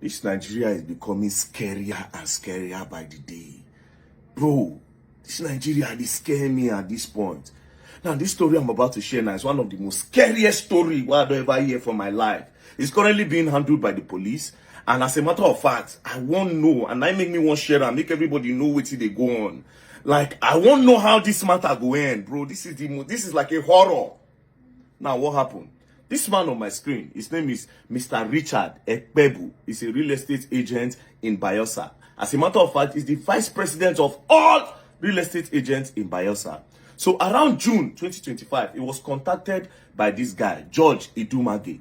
This Nigeria is becoming scarier and scarier by the day. Bro, this Nigeria is scaring me at this point. Now, this story I'm about to share now is one of the most scariest stories I've ever heard from my life. It's currently being handled by the police. And as a matter of fact, I won't know. And that make me want to share and make everybody know what they go on. Like, I won't know how this matter go end, bro. This is like a horror. Now, what happened? This man on my screen, his name is Mr. Richard Ekpebu. He's a real estate agent in Bayelsa. As a matter of fact, he's the vice president of all real estate agents in Bayelsa. So around June 2025, he was contacted by this guy, George Idumage,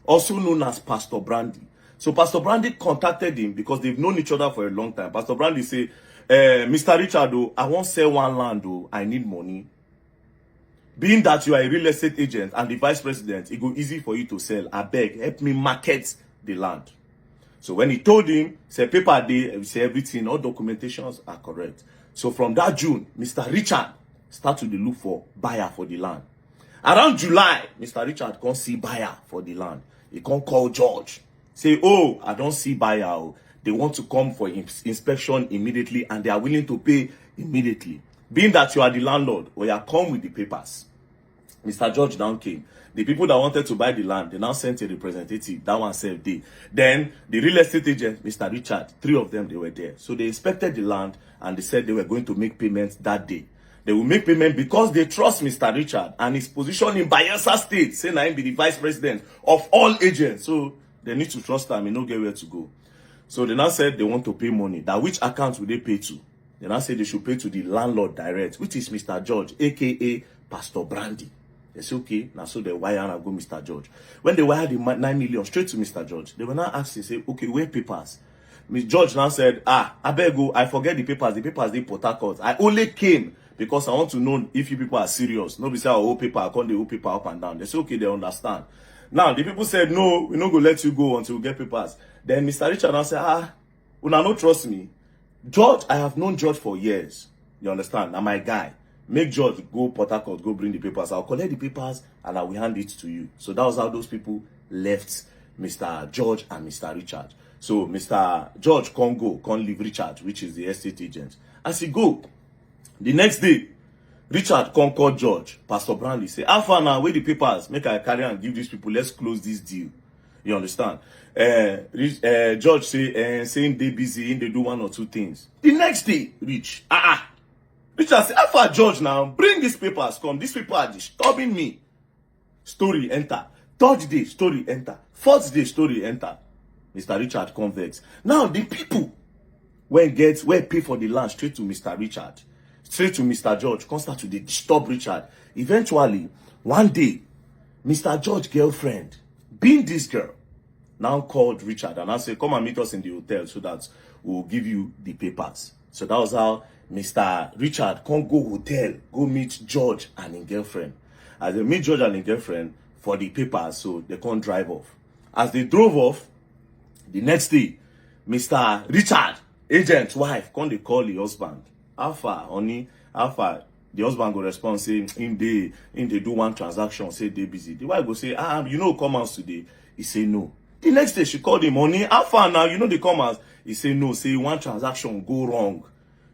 also known as Pastor Brandy. So Pastor Brandy contacted him because they've known each other for a long time. Pastor Brandy said, Mr. Richard, I won't sell one land, I need money. Being that you are a real estate agent and the vice president, it go easy for you to sell. I beg, help me market the land. So when he told him, say paper day, say everything, all documentations are correct. So from that June, Mr. Richard started to look for buyer for the land. Around July, Mr. Richard can't see buyer for the land. He can't call George. Say, oh, I don't see buyer. They want to come for inspection immediately and they are willing to pay immediately. Being that you are the landlord, or you are come with the papers. Mr. George now came. The people that wanted to buy the land, they now sent a representative. That one said they. Then the real estate agent, Mr. Richard, 3 of them, they were there. So they inspected the land and they said they were going to make payments that day. They will make payment because they trust Mr. Richard and his position in Bayelsa State, saying I be the vice president of all agents. So they need to trust him and not get where to go. So they now said they want to pay money. That which account will they pay to? They now said they should pay to the landlord direct, which is Mr. George, A.K.A. Pastor Brandy. They say, okay, now so they wire and go Mr. George. When they wired the 9 million straight to Mr. George, they were now asking, say, okay, where papers? Mr. George now said, I beg you, I forget the papers they Port Harcourt. I only came because I want to know if you people are serious. Nobody say, oh, paper, I can't do paper up and down. They say, okay, they understand. Now, the people said, no, we're not going to let you go until we get papers. Then Mr. Richard now said, una no trust me. George, I have known George for years. You understand? Now my guy. Make George go Port Harcourt, go bring the papers. I'll collect the papers and I will hand it to you. So that was how those people left Mr. George and Mr. Richard. So Mr. George can't leave Richard, which is the estate agent. As he go, the next day, Richard can't call George. Pastor Brandy say, how far now, where the papers? Make I carry and give these people, let's close this deal. You understand? George say, saying they busy, they do 1 or 2 things. The next day, Richard say, how far George now? Bring these papers, come. These people are disturbing me. Story enter. 3rd day, story enter. 4th day, story enter. Mr. Richard convex. Now the people where pay for the land straight to Mr. Richard, straight to Mr. George, come start to disturb Richard. Eventually, one day, Mr. George's girlfriend, being this girl, now called Richard and I said, come and meet us in the hotel so that we'll give you the papers. So that was how Mr. Richard can't go hotel, go meet George and his girlfriend. As they meet George and his girlfriend for the papers, so they can't drive off. As they drove off, the next day, Mr. Richard, agent's wife, can't they call the husband? How far, honey? How far? The husband go respond, say, in they do one transaction, say they busy. The wife go say, you know, come out today. He say no. The next day, she called him, honey, how far now? You know they come out. He say no, say one transaction go wrong.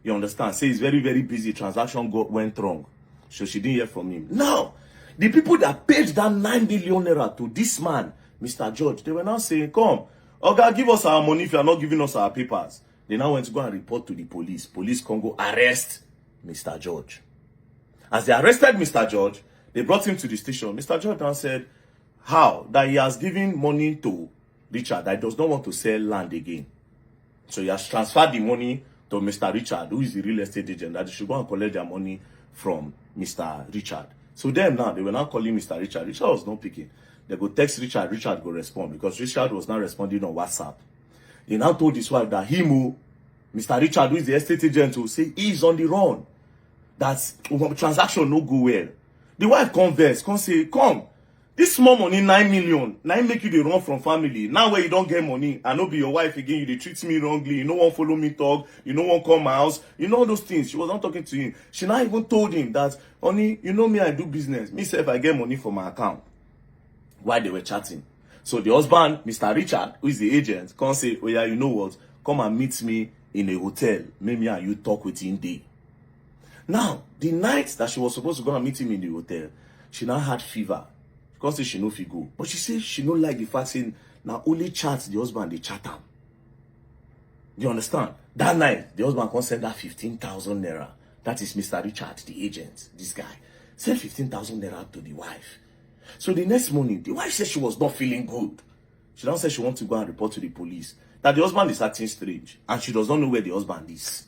You understand? Say he's very, very busy. Transaction went wrong. So she didn't hear from him. Now, the people that paid that 9 million naira to this man, Mr. George, they were now saying, come, okay, give us our money if you are not giving us our papers. They now went to go and report to the police. Police can go arrest Mr. George. As they arrested Mr. George, they brought him to the station. Mr. George now said, how? That he has given money to Richard, that he does not want to sell land again. So he has transferred the money to Mr. Richard, who is the real estate agent, that they should go and collect their money from Mr. Richard. So then now, they were now calling Mr. Richard. Richard was not picking. They go text Richard, Richard go respond, because Richard was not responding on WhatsApp. He now told his wife that Mr. Richard, who is the estate agent, will say he is on the run. That transaction no go well. The wife converse, say, come, this small money, 9 million, now make you the run from family. Now where you don't get money, I no be your wife again, you they treat me wrongly, you no one follow me talk, you no one come my house, you know those things. She was not talking to him. She now even told him that, honey, you know me, I do business. Me say if I get money for my account. While they were chatting. So the husband, Mr. Richard, who is the agent, can't say, oh yeah, you know what? Come and meet me in a hotel. Maybe and you talk with him day. Now, the night that she was supposed to go and meet him in the hotel, she now had fever. Because she no fit go. But she said she don't like the fact saying, now only chat the husband, they chat him. You understand? That night, the husband can send her 15,000 naira. That is Mr. Richard, the agent, this guy. Send 15,000 naira to the wife. So the next morning, the wife said she was not feeling good. She now said she wants to go and report to the police that the husband is acting strange and she does not know where the husband is.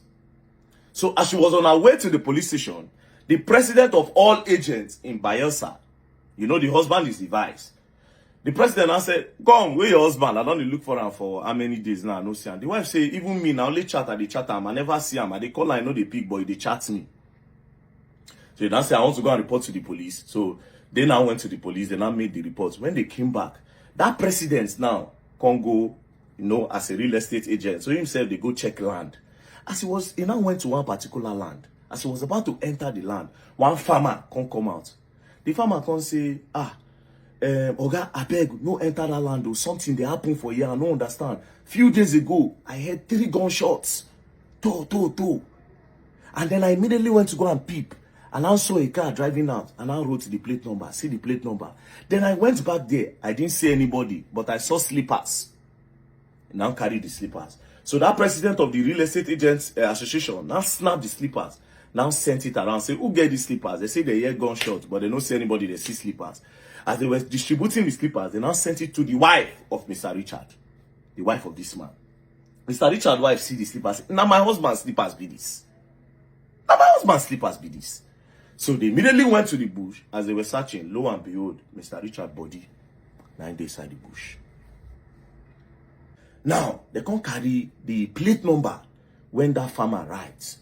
So as she was on her way to the police station, the president of all agents in Bayelsa, you know the husband is the vice. The president now said, come, where your husband? I don't look for him for how many days now, I no see him. The wife say, even me, now only chat at the chat him, I never see him. I they call I know the pig boy, they chat me. So they now say, I want to go and report to the police. So they now went to the police, they now made the report. When they came back, that president now can go, you know, as a real estate agent. So himself, they go check land. As he now went to one particular land. As he was about to enter the land, one farmer can come out. The farmer can say, Oga, I beg, no enter that land or something they happen for you. I don't understand. Few days ago, I heard 3 gunshots. Two. And then I immediately went to go and peep. And I saw a car driving out. And I wrote the plate number. See the plate number. Then I went back there. I didn't see anybody. But I saw slippers. And now carry the slippers. So that president of the Real Estate Agents Association now snapped the slippers. Now sent it around. Say, who get these slippers? They say they hear gunshots. But they don't see anybody. They see slippers. As they were distributing the slippers, they now sent it to the wife of Mr. Richard. The wife of this man. Mr. Richard's wife see the slippers. Now my husband's slippers be this. Now my husband's slippers be this. So they immediately went to the bush. As they were searching, lo and behold, Mr. Richard's body, 9 days inside the bush. Now, they can't carry the plate number when that farmer writes.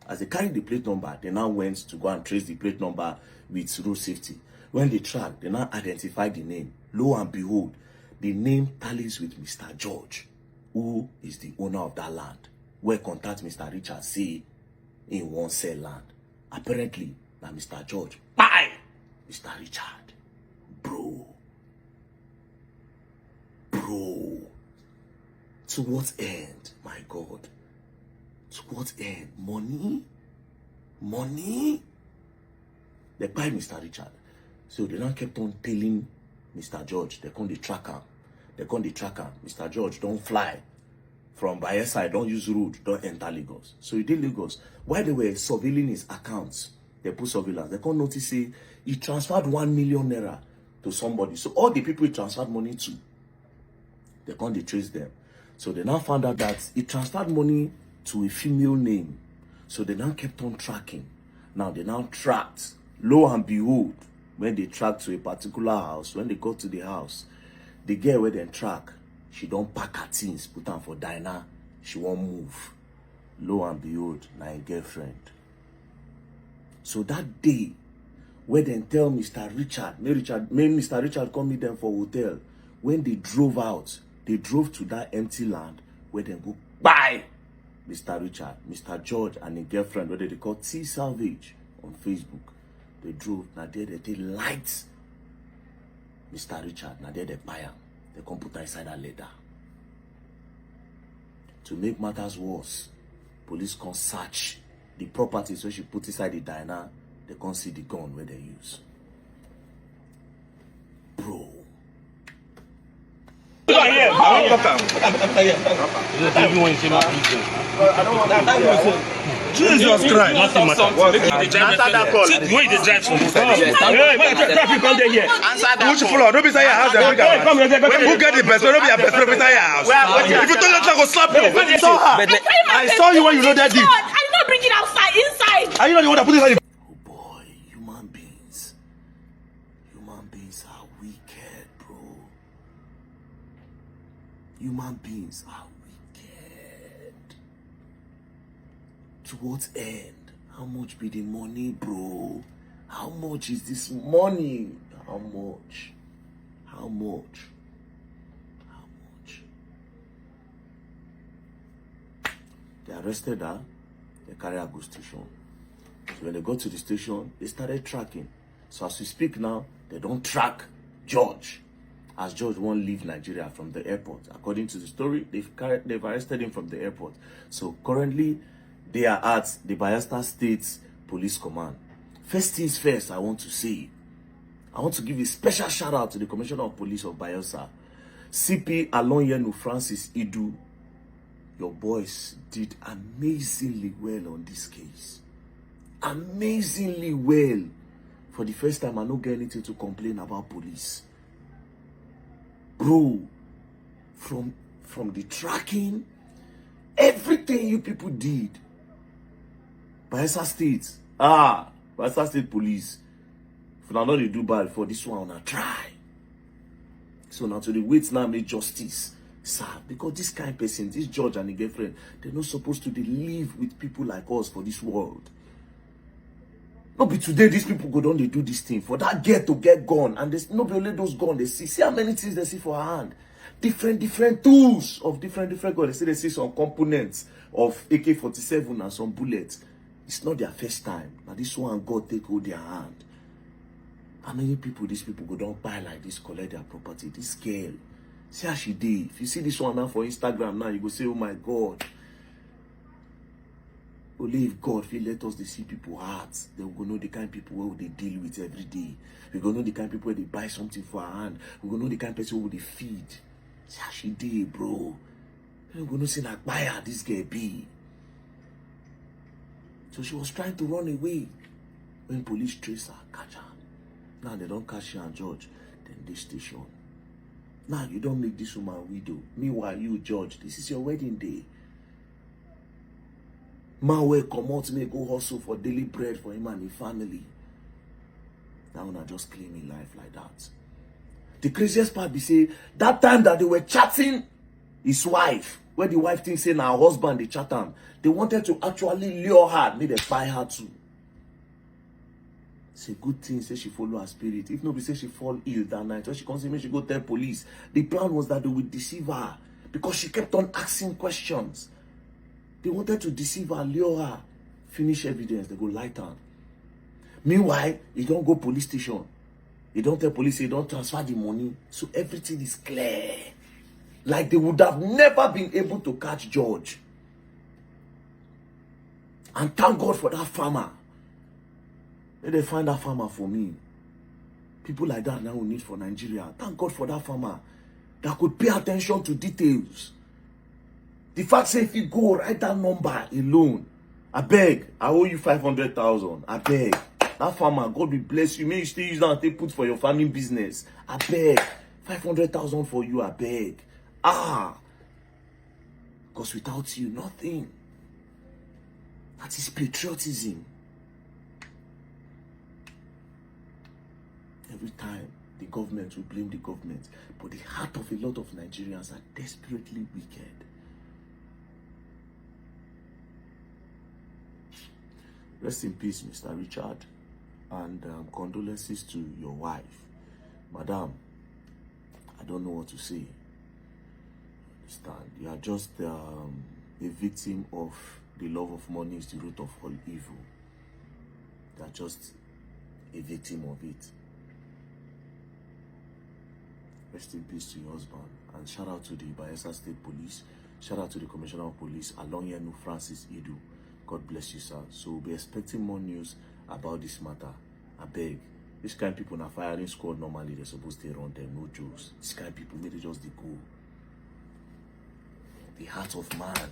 As they carry the plate number, they now went to go and trace the plate number with road safety. When they track, they now identify the name. Lo and behold, the name tallies with Mr. George, who is the owner of that land. Where contact Mr. Richard say in one sell land. Apparently, now Mr. George, bye! Mr. Richard, bro. To what end, my God? To what end? Money? They buy Mr. Richard. So they now kept on telling Mr. George, they can't track him. Mr. George, don't fly from Bayelsa, don't use road, don't enter Lagos. So he did Lagos. While they were surveilling his accounts, they put surveillance. They can't notice say he transferred 1 million naira to somebody. So all the people he transferred money to, they can't trace them. So they now found out that he transferred money to a female name. So they now kept on tracking. Now they now tracked. Lo and behold, when they tracked to a particular house, when they got to the house, the girl where they track, she don't pack her things, put her for diner, she won't move. Lo and behold, my girlfriend. So that day, when they tell Mr. Richard, may Mr. Richard come meet them for hotel. When they drove out, they drove to that empty land where they go buy Mr. Richard, Mr. George and his girlfriend, where they call T Salvage on Facebook. They drove, now there they light Mr. Richard, now there they buy him. They come put inside that leather. To make matters worse, police can search the properties where she put inside the diner. They can't see the gun where they use. Bro. Jesus Christ. Nothing matters. Answer that call. Where is the drive from? Traffic come there here. Answer that Which floor? Don't be saying your house. When who get the best? Don't be a best. Don't be saying your house. If you don't let her go slap you. I saw you when you loaded it. I did not bring it outside, inside. Are you not the one that put it inside? Oh boy, human beings are wicked, bro. Human beings are wicked. To what end? How much be the money, bro? How much is this money? How much? They arrested her. They carry her to station. So when they got to the station, they started tracking. So as we speak now, they don't track George. as George won't leave Nigeria from the airport. According to the story, they've arrested him from the airport. So currently, they are at the Bayelsa State Police Command. First things first, I want to give a special shout out to the Commissioner of Police of Bayelsa, CP Alonyenu Francis Idu. Your boys did amazingly well on this case. Amazingly well. For the first time, I don't get anything to complain about police. Bro, from the tracking, everything you people did. Bayelsa State, Bayelsa State Police. If you know they do bad for this one, I try. So now to the wait now make justice. Sir, because this kind of person, this judge and the girlfriend, they're not supposed to live with people like us for this world. Not be today, these people go down, they do this thing. For that girl to get gone, and there's not be only those gone, they see how many things they see for her hand. Different tools of different guns. They say they see some components of AK-47 and some bullets. It's not their first time. Now this one, God take hold their hand. How many people these people go down buy like this, collect their property? This girl, see how she did. If you see this one now for Instagram now, you go say, oh my God. Only if God will let us see people hearts, then we go know the kind of people where they deal with every day. We go know the kind of people where they buy something for her hand. We go know the kind of person who they feed. See how she did, bro. Then we go know say like buyer this girl be. So she was trying to run away when police trace her, catch her. Now they don't catch her and judge, then they station. Now you don't make this woman widow. Meanwhile, you judge, this is your wedding day. Man will come out me go hustle for daily bread for him and his family. Now I just claiming life like that. The craziest part be say that time that they were chatting his wife, where the wife thinks say now her husband they chat him, they wanted to actually lure her, make them buy her too. It's a good thing, say she follow her spirit. If nobody say she fall ill that night, or she comes in, she go tell police. The plan was that they would deceive her because she kept on asking questions. They wanted to deceive her, lure her, finish evidence, they go light her. Meanwhile, you don't go police station. You don't tell police, you don't transfer the money. So everything is clear. Like they would have never been able to catch George. And thank God for that farmer. Let them find that farmer for me. People like that now we need for Nigeria. Thank God for that farmer that could pay attention to details. The fact say if you go write that number alone, I beg, I owe you 500,000. I beg. That farmer, God will bless you. May you still use that and take put for your family business. I beg. 500,000 for you, I beg. Because without you, nothing. That is patriotism. Every time, the government will blame the government. But the heart of a lot of Nigerians are desperately wicked. Rest in peace, Mr. Richard. And condolences to your wife. Madam, I don't know what to say. Understand? You are just a victim of the love of money is the root of all evil. You are just a victim of it. Rest in peace to your husband. And shout out to the Bayelsa State Police. Shout out to the Commissioner of Police, Alonyenu Francis Idu. God bless you, sir. So we'll be expecting more news about this matter. I beg. This kind of people in a firing squad normally they're supposed to run them, no jokes. This kind of people maybe just they go. The heart of man